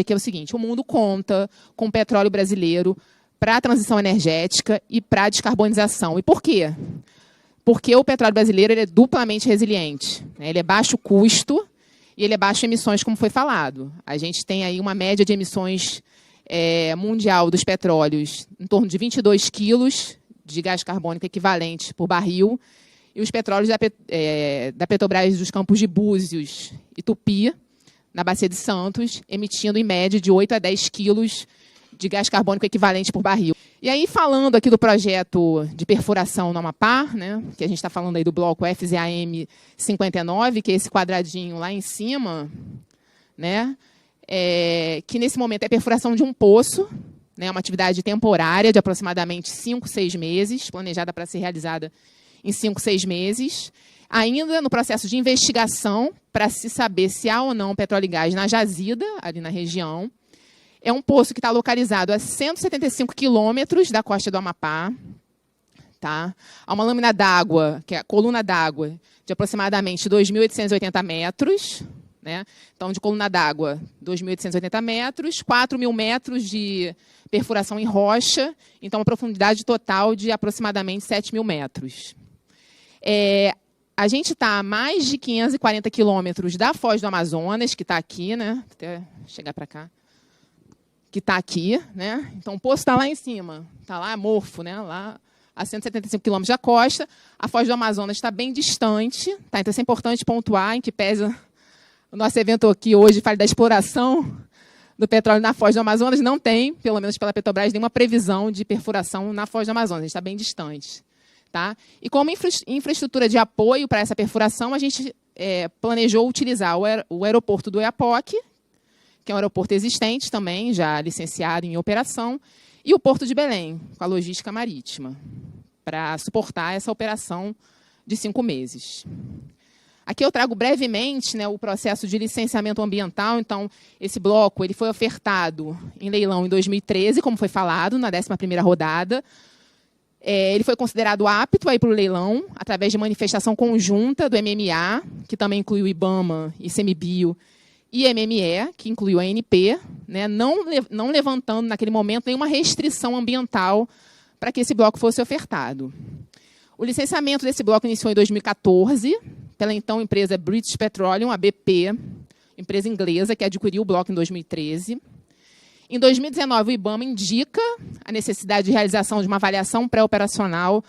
que é o seguinte: o mundo conta com o petróleo brasileiro para a transição energética e para a descarbonização. E por quê? Porque o petróleo brasileiro ele é duplamente resiliente, né? Ele é baixo custo e ele é baixo emissões, como foi falado. A gente tem aí uma média de emissões mundial dos petróleos em torno de 22 quilos de gás carbônico equivalente por barril, e os petróleos da Petrobras dos campos de Búzios e Tupi, na Bacia de Santos, emitindo em média de 8 a 10 quilos de gás carbônico equivalente por barril. E aí, falando aqui do projeto de perfuração no Amapá, né, que a gente está falando aí do bloco FZAM 59, que é esse quadradinho lá em cima, né, que nesse momento é perfuração de um poço, né, uma atividade temporária de aproximadamente 5, 6 meses, planejada para ser realizada em 5, 6 meses, ainda no processo de investigação para se saber se há ou não petróleo e gás na jazida, ali na região. É um poço que está localizado a 175 quilômetros da costa do Amapá. Tá? Há uma lâmina d'água, que é a coluna d'água, de aproximadamente 2.880 metros. Né? Então, de coluna d'água, 2.880 metros, 4.000 metros de perfuração em rocha, então, uma profundidade total de aproximadamente 7.000 metros. A gente está a mais de 540 quilômetros da Foz do Amazonas, que está aqui, né? Até chegar para cá. Que está aqui, né? Então, o poço está lá em cima, está lá amorfo, né? Lá a 175 quilômetros da costa. A Foz do Amazonas está bem distante, tá? Então, isso é importante pontuar, em que pese o nosso evento aqui hoje fala da exploração do petróleo na Foz do Amazonas. Não tem, pelo menos pela Petrobras, nenhuma previsão de perfuração na Foz do Amazonas. A gente está bem distante. Tá? E como infraestrutura de apoio para essa perfuração, a gente planejou utilizar o aeroporto do Oiapoque, que é um aeroporto existente também, já licenciado em operação, e o Porto de Belém, com a logística marítima, para suportar essa operação de 5 meses. Aqui eu trago brevemente, né, o processo de licenciamento ambiental. Então, esse bloco ele foi ofertado em leilão em 2013, como foi falado, na 11ª rodada. Ele foi considerado apto para o leilão, através de manifestação conjunta do MMA, que também inclui o IBAMA, ICMBio, e MME, que incluiu a ANP, né, não levantando, naquele momento, nenhuma restrição ambiental para que esse bloco fosse ofertado. O licenciamento desse bloco iniciou em 2014, pela então empresa British Petroleum, a BP, empresa inglesa, que adquiriu o bloco em 2013. Em 2019, o IBAMA indica a necessidade de realização de uma avaliação pré-operacional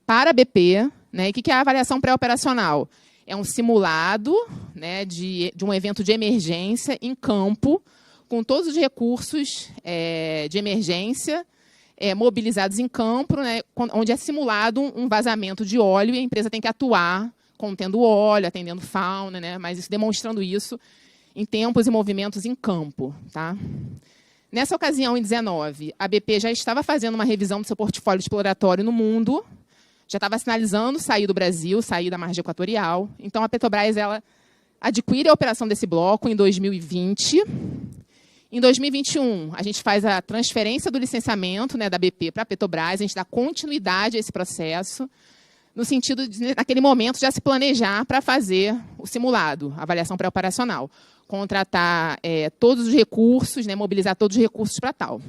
para a BP. Né? E o que é a avaliação pré-operacional? É um simulado, né, de um evento de emergência em campo, com todos os recursos de emergência mobilizados em campo, né, onde é simulado um vazamento de óleo e a empresa tem que atuar contendo óleo, atendendo fauna, né, mas demonstrando isso em tempos e movimentos em campo. Tá? Nessa ocasião, em 2019, a BP já estava fazendo uma revisão do seu portfólio exploratório no mundo, já estava sinalizando sair do Brasil, sair da margem equatorial. Então, a Petrobras ela adquire a operação desse bloco em 2020. Em 2021, a gente faz a transferência do licenciamento, né, da BP para a Petrobras, a gente dá continuidade a esse processo, no sentido de, naquele momento, já se planejar para fazer o simulado, a avaliação pré-operacional. Contratar todos os recursos, né, mobilizar todos os recursos para tal.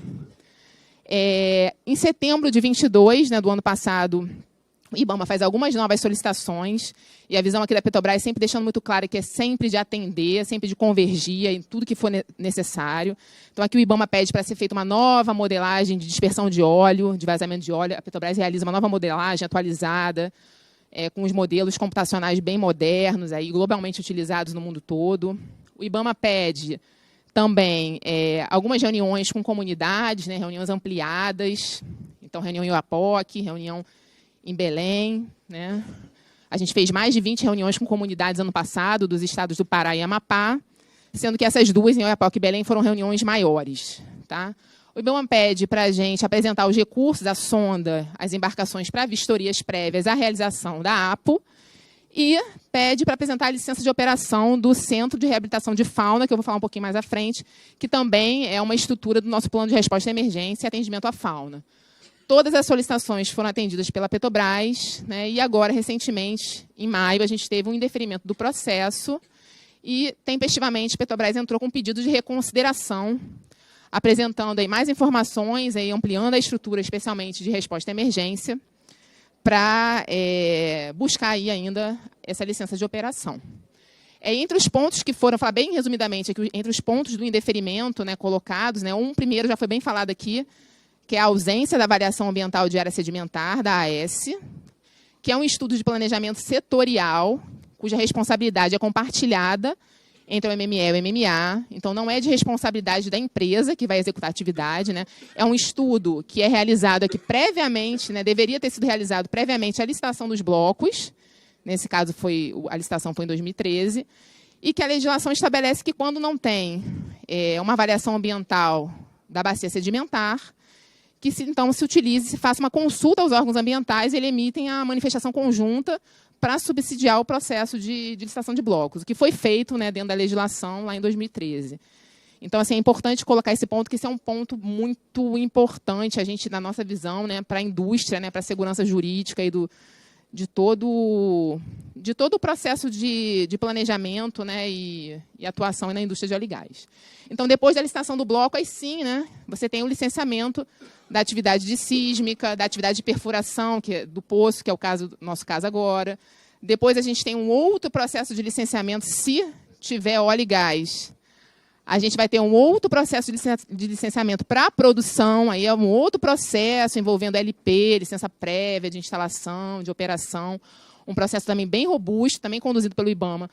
Em setembro de 22, né, do ano passado, o IBAMA faz algumas novas solicitações, e a visão aqui da Petrobras sempre deixando muito claro que é sempre de atender, sempre de convergir em tudo que for necessário. Então, aqui o IBAMA pede para ser feita uma nova modelagem de dispersão de óleo, de vazamento de óleo. A Petrobras realiza uma nova modelagem atualizada, com os modelos computacionais bem modernos, aí, globalmente utilizados no mundo todo. O IBAMA pede também algumas reuniões com comunidades, né, reuniões ampliadas. Então, reunião em Oiapoque, reunião em Belém. Né? A gente fez mais de 20 reuniões com comunidades ano passado, dos estados do Pará e Amapá, sendo que essas duas, em Oiapoque e Belém, foram reuniões maiores. Tá? O IBAMA pede para a gente apresentar os recursos, a sonda, as embarcações para vistorias prévias à realização da APO, e pede para apresentar a licença de operação do Centro de Reabilitação de Fauna, que eu vou falar um pouquinho mais à frente, que também é uma estrutura do nosso plano de resposta à emergência e atendimento à fauna. Todas as solicitações foram atendidas pela Petrobras, né, e agora, recentemente, em maio, a gente teve um indeferimento do processo E, tempestivamente, Petrobras entrou com um pedido de reconsideração, apresentando aí mais informações, aí ampliando a estrutura, especialmente de resposta à emergência, para buscar aí ainda essa licença de operação. Entre os pontos que foram, falar bem resumidamente, aqui, entre os pontos do indeferimento, né, colocados, né, um primeiro já foi bem falado aqui, que é a ausência da avaliação ambiental de área sedimentar, da AS, que é um estudo de planejamento setorial, cuja responsabilidade é compartilhada entre o MME e o MMA, então não é de responsabilidade da empresa que vai executar a atividade, né? É um estudo que é realizado aqui previamente, né, deveria ter sido realizado previamente à licitação dos blocos, nesse caso a licitação foi em 2013, e que a legislação estabelece que quando não tem uma avaliação ambiental da bacia sedimentar, que então se utilize, se faça uma consulta aos órgãos ambientais e eles emitem a manifestação conjunta para subsidiar o processo de licitação de blocos, o que foi feito, né, dentro da legislação lá em 2013. Então, assim, é importante colocar esse ponto, que esse é um ponto muito importante, a gente, na nossa visão, né, para a indústria, né, para a segurança jurídica e de todo o processo de planejamento, né, e atuação na indústria de óleo e gás. Então, depois da licitação do bloco, aí sim, né, você tem o licenciamento da atividade de sísmica, da atividade de perfuração, que é do poço, que é o nosso caso agora. Depois a gente tem um outro processo de licenciamento, se tiver óleo e gás. A gente vai ter um outro processo de licenciamento para a produção, aí é um outro processo envolvendo LP, licença prévia de instalação, de operação, um processo também bem robusto, também conduzido pelo IBAMA,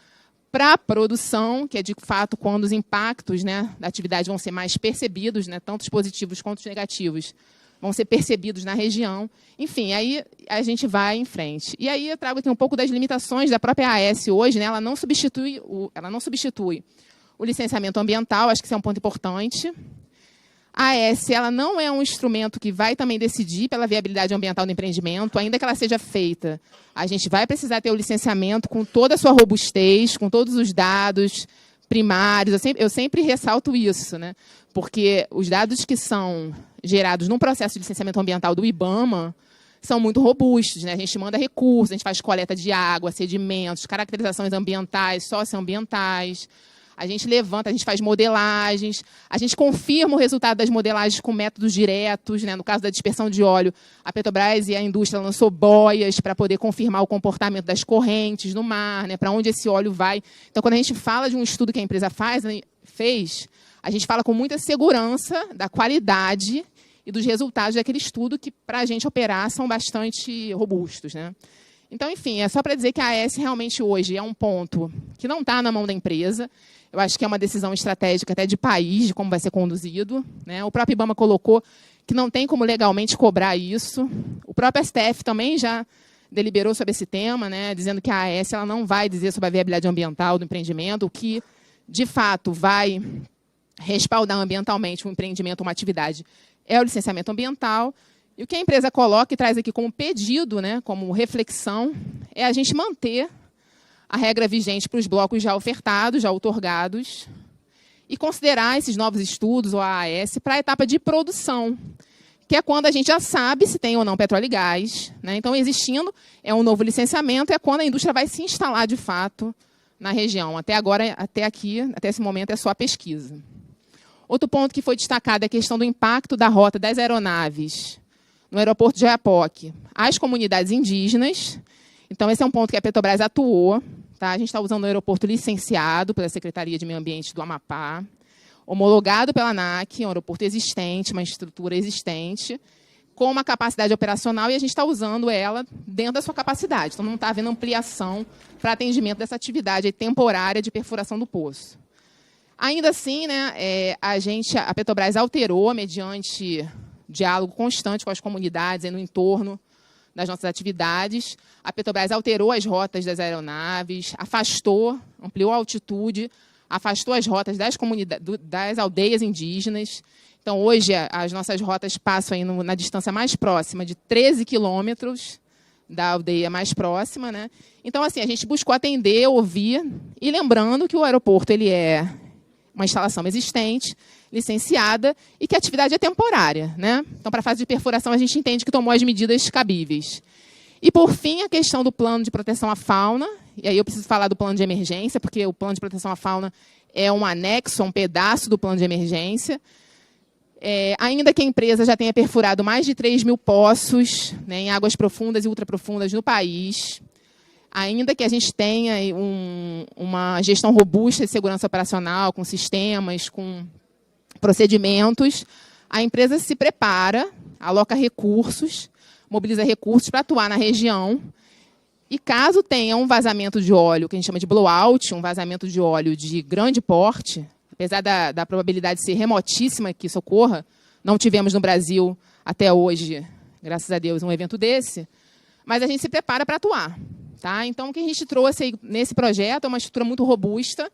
para a produção, que é de fato quando os impactos, né, da atividade vão ser mais percebidos, né, tanto os positivos quanto os negativos, vão ser percebidos na região. Enfim, aí a gente vai em frente. E aí eu trago aqui um pouco das limitações da própria AS hoje, né, ela não substitui o licenciamento ambiental, acho que isso é um ponto importante. A AS ela não é um instrumento que vai também decidir pela viabilidade ambiental do empreendimento, ainda que ela seja feita. A gente vai precisar ter o licenciamento com toda a sua robustez, com todos os dados primários. Eu sempre ressalto isso, né? Porque os dados que são gerados no processo de licenciamento ambiental do IBAMA são muito robustos, né? A gente manda recursos, a gente faz coleta de água, sedimentos, caracterizações ambientais, socioambientais. A gente levanta, a gente faz modelagens, a gente confirma o resultado das modelagens com métodos diretos, né? No caso da dispersão de óleo, a Petrobras e a indústria lançou boias para poder confirmar o comportamento das correntes no mar, né? Para onde esse óleo vai. Então, quando a gente fala de um estudo que a empresa fez, a gente fala com muita segurança da qualidade e dos resultados daquele estudo que, para a gente operar, são bastante robustos, né? Então, enfim, é só para dizer que a AS realmente hoje é um ponto que não está na mão da empresa. Eu acho que é uma decisão estratégica até de país, de como vai ser conduzido, né? O próprio IBAMA colocou que não tem como legalmente cobrar isso. O próprio STF também já deliberou sobre esse tema, né? Dizendo que a AS ela não vai dizer sobre a viabilidade ambiental do empreendimento, o que, de fato, vai respaldar ambientalmente um empreendimento, uma atividade, é o licenciamento ambiental. E o que a empresa coloca e traz aqui como pedido, né, como reflexão, é a gente manter a regra vigente para os blocos já ofertados, já outorgados, e considerar esses novos estudos, ou a AS, para a etapa de produção, que é quando a gente já sabe se tem ou não petróleo e gás, né? Então, existindo, é um novo licenciamento, é quando a indústria vai se instalar, de fato, na região. Até agora, até esse momento, é só a pesquisa. Outro ponto que foi destacado é a questão do impacto da rota das aeronaves no aeroporto de Oiapoque às comunidades indígenas. Então, esse é um ponto que a Petrobras atuou. Tá? A gente está usando o aeroporto licenciado pela Secretaria de Meio Ambiente do Amapá, homologado pela ANAC, um aeroporto existente, uma estrutura existente, com uma capacidade operacional, e a gente está usando ela dentro da sua capacidade. Então, não está havendo ampliação para atendimento dessa atividade temporária de perfuração do poço. Ainda assim, né, a Petrobras alterou, mediante diálogo constante com as comunidades no entorno das nossas atividades. A Petrobras alterou as rotas das aeronaves, ampliou a altitude, afastou as rotas das aldeias indígenas. Então, hoje, as nossas rotas passam aí na distância mais próxima de 13 quilômetros da aldeia mais próxima, né? Então, assim, a gente buscou atender, ouvir, e lembrando que o aeroporto ele é uma instalação existente, licenciada, e que a atividade é temporária, né? Então, para a fase de perfuração, a gente entende que tomou as medidas cabíveis. E, por fim, a questão do plano de proteção à fauna. E aí eu preciso falar do plano de emergência, porque o plano de proteção à fauna é um anexo, um pedaço do plano de emergência. Ainda que a empresa já tenha perfurado mais de 3.000 poços, né, em águas profundas e ultraprofundas no país, ainda que a gente tenha uma gestão robusta de segurança operacional, com sistemas, com procedimentos, a empresa se prepara, aloca recursos, mobiliza recursos para atuar na região. E caso tenha um vazamento de óleo, que a gente chama de blowout, um vazamento de óleo de grande porte, apesar da probabilidade ser remotíssima que isso ocorra, não tivemos no Brasil até hoje, graças a Deus, um evento desse, mas a gente se prepara para atuar. Tá? Então, o que a gente trouxe aí nesse projeto é uma estrutura muito robusta,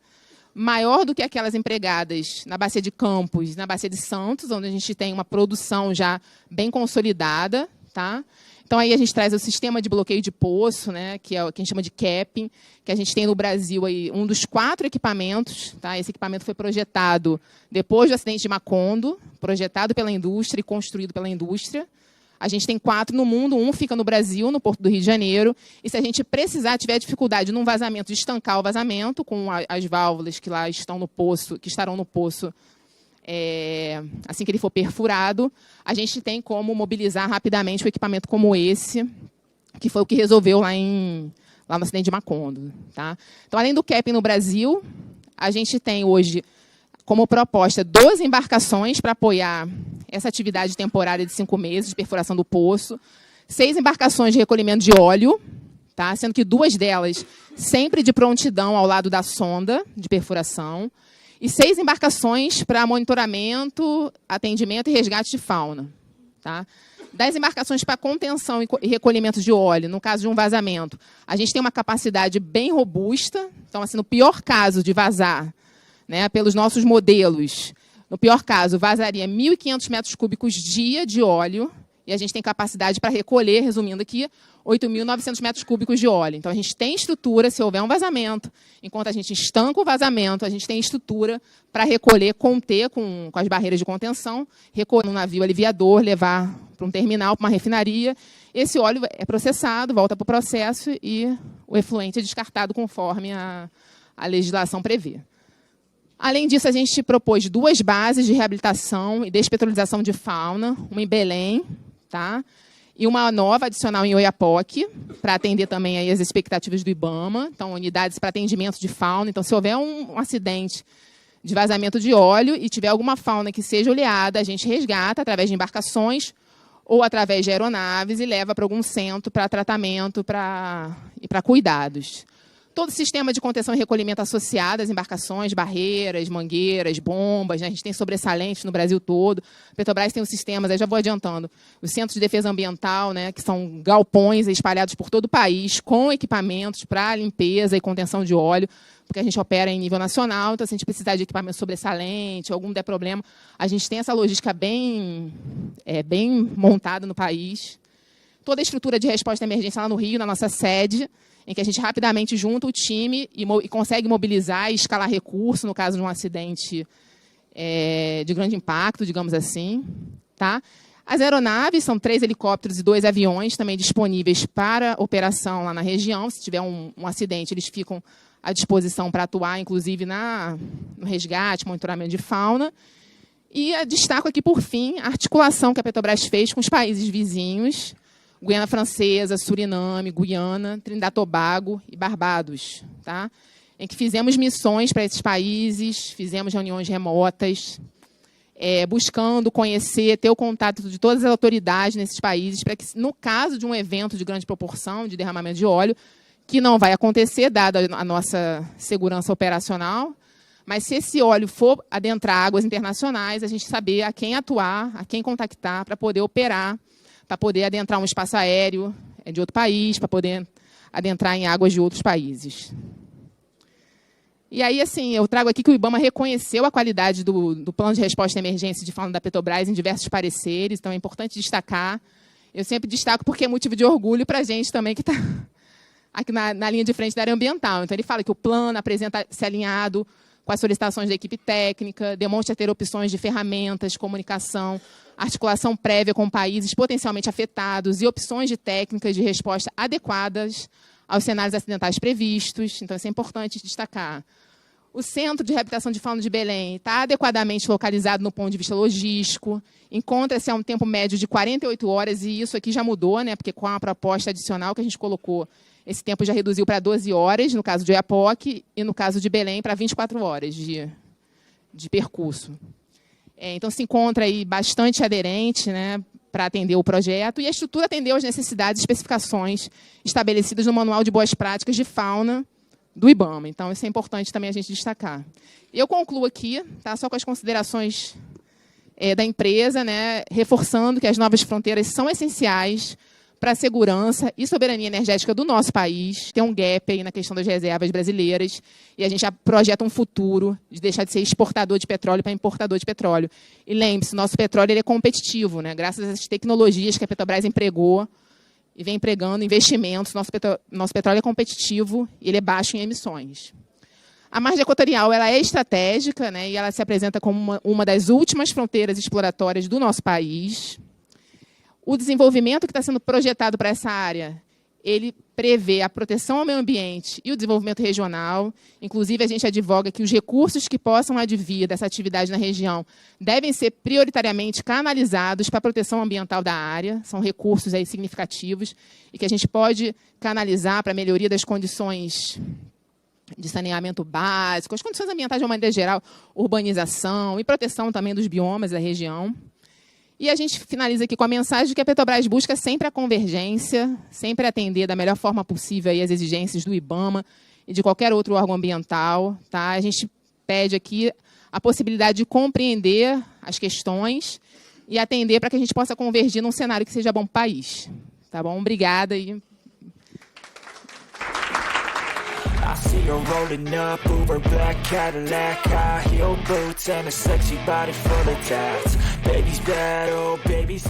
maior do que aquelas empregadas na Bacia de Campos, na Bacia de Santos, onde a gente tem uma produção já bem consolidada. Tá? Então, aí a gente traz o sistema de bloqueio de poço, né, que é o que a gente chama de capping, que a gente tem no Brasil aí, um dos 4 equipamentos. Tá? Esse equipamento foi projetado depois do acidente de Macondo, projetado pela indústria e construído pela indústria. A gente tem 4 no mundo, um fica no Brasil, no Porto do Rio de Janeiro. E se a gente precisar, tiver dificuldade num vazamento, de estancar o vazamento, com as válvulas que lá estão no poço, que estarão no poço, assim que ele for perfurado, a gente tem como mobilizar rapidamente um equipamento como esse, que foi o que resolveu lá no acidente de Macondo. Tá? Então, além do capping no Brasil, a gente tem hoje como proposta 12 embarcações para apoiar essa atividade temporária de 5 meses de perfuração do poço, 6 embarcações de recolhimento de óleo, tá? Sendo que 2 delas sempre de prontidão ao lado da sonda de perfuração, e 6 embarcações para monitoramento, atendimento e resgate de fauna. Tá? 10 embarcações para contenção e recolhimento de óleo, no caso de um vazamento. A gente tem uma capacidade bem robusta, então, assim, no pior caso de vazar, né, pelos nossos modelos, no pior caso, vazaria 1.500 metros cúbicos dia de óleo, e a gente tem capacidade para recolher, resumindo aqui, 8.900 metros cúbicos de óleo. Então, a gente tem estrutura, se houver um vazamento, enquanto a gente estanca o vazamento, a gente tem estrutura para recolher, conter com as barreiras de contenção, recolher num navio aliviador, levar para um terminal, para uma refinaria. Esse óleo é processado, volta para o processo e o efluente é descartado conforme a legislação prevê. Além disso, a gente propôs 2 bases de reabilitação e despetrolização de fauna, uma em Belém, tá? E uma nova adicional em Oiapoque, para atender também aí as expectativas do IBAMA. Então, unidades para atendimento de fauna. Então, se houver um acidente de vazamento de óleo e tiver alguma fauna que seja oleada, a gente resgata através de embarcações ou através de aeronaves e leva para algum centro para tratamento e para cuidados. Todo o sistema de contenção e recolhimento associado às embarcações, barreiras, mangueiras, bombas, né? A gente tem sobressalentes no Brasil todo. A Petrobras tem os sistemas, aí já vou adiantando, os centros de defesa ambiental, né, que são galpões espalhados por todo o país, com equipamentos para limpeza e contenção de óleo, porque a gente opera em nível nacional, então se a gente precisar de equipamento sobressalente, algum der problema, a gente tem essa logística bem montada no país. Toda a estrutura de resposta à emergência lá no Rio, na nossa sede, em que a gente rapidamente junta o time e consegue mobilizar e escalar recurso no caso de um acidente de grande impacto, digamos assim. Tá? As aeronaves são 3 helicópteros e 2 aviões também disponíveis para operação lá na região. Se tiver um acidente, eles ficam à disposição para atuar, inclusive no resgate, monitoramento de fauna. E destaco aqui, por fim, a articulação que a Petrobras fez com os países vizinhos, Guiana Francesa, Suriname, Guiana, Trindade e Tobago e Barbados, tá? Em que fizemos missões para esses países, fizemos reuniões remotas, buscando conhecer, ter o contato de todas as autoridades nesses países, para que, no caso de um evento de grande proporção, de derramamento de óleo, que não vai acontecer, dada a nossa segurança operacional, mas se esse óleo for adentrar águas internacionais, a gente saber a quem atuar, a quem contactar, para poder operar, para poder adentrar um espaço aéreo de outro país, para poder adentrar em águas de outros países. E aí, assim, eu trago aqui que o IBAMA reconheceu a qualidade do plano de resposta à emergência de fauna da Petrobras em diversos pareceres, então é importante destacar. Eu sempre destaco porque é motivo de orgulho para a gente também que está aqui na linha de frente da área ambiental. Então, ele fala que o plano apresenta-se alinhado com as solicitações da equipe técnica, demonstra ter opções de ferramentas, comunicação, articulação prévia com países potencialmente afetados e opções de técnicas de resposta adequadas aos cenários acidentais previstos. Então, isso é importante destacar. O Centro de Reabilitação de Fauna de Belém está adequadamente localizado no ponto de vista logístico, encontra-se a um tempo médio de 48 horas, e isso aqui já mudou, né, porque com a proposta adicional que a gente colocou, esse tempo já reduziu para 12 horas, no caso de Oiapoque, e no caso de Belém, para 24 horas de percurso. Então, se encontra aí bastante aderente, né, para atender o projeto, e a estrutura atendeu às necessidades e especificações estabelecidas no Manual de Boas Práticas de Fauna do IBAMA. Então, isso é importante também a gente destacar. Eu concluo aqui, tá, só com as considerações da empresa, né, reforçando que as novas fronteiras são essenciais para a segurança e soberania energética do nosso país. Tem um gap aí na questão das reservas brasileiras, e a gente já projeta um futuro de deixar de ser exportador de petróleo para importador de petróleo. E lembre-se, o nosso petróleo ele é competitivo, né, graças às tecnologias que a Petrobras empregou e vem empregando investimentos. Nosso petróleo é competitivo e ele é baixo em emissões. A margem equatorial ela é estratégica, né, e ela se apresenta como uma das últimas fronteiras exploratórias do nosso país. O desenvolvimento que está sendo projetado para essa área, ele prevê a proteção ao meio ambiente e o desenvolvimento regional. Inclusive, a gente advoga que os recursos que possam advir dessa atividade na região devem ser prioritariamente canalizados para a proteção ambiental da área. São recursos aí significativos e que a gente pode canalizar para a melhoria das condições de saneamento básico, as condições ambientais de uma maneira geral, urbanização e proteção também dos biomas da região. E a gente finaliza aqui com a mensagem de que a Petrobras busca sempre a convergência, sempre atender da melhor forma possível aí as exigências do IBAMA e de qualquer outro órgão ambiental. Tá? A gente pede aqui a possibilidade de compreender as questões e atender para que a gente possa convergir num cenário que seja bom para o país. Tá bom? Obrigada. I see her rolling up, Uber black Cadillac, high heel boots and a sexy body full of tats. Baby's bad, oh baby's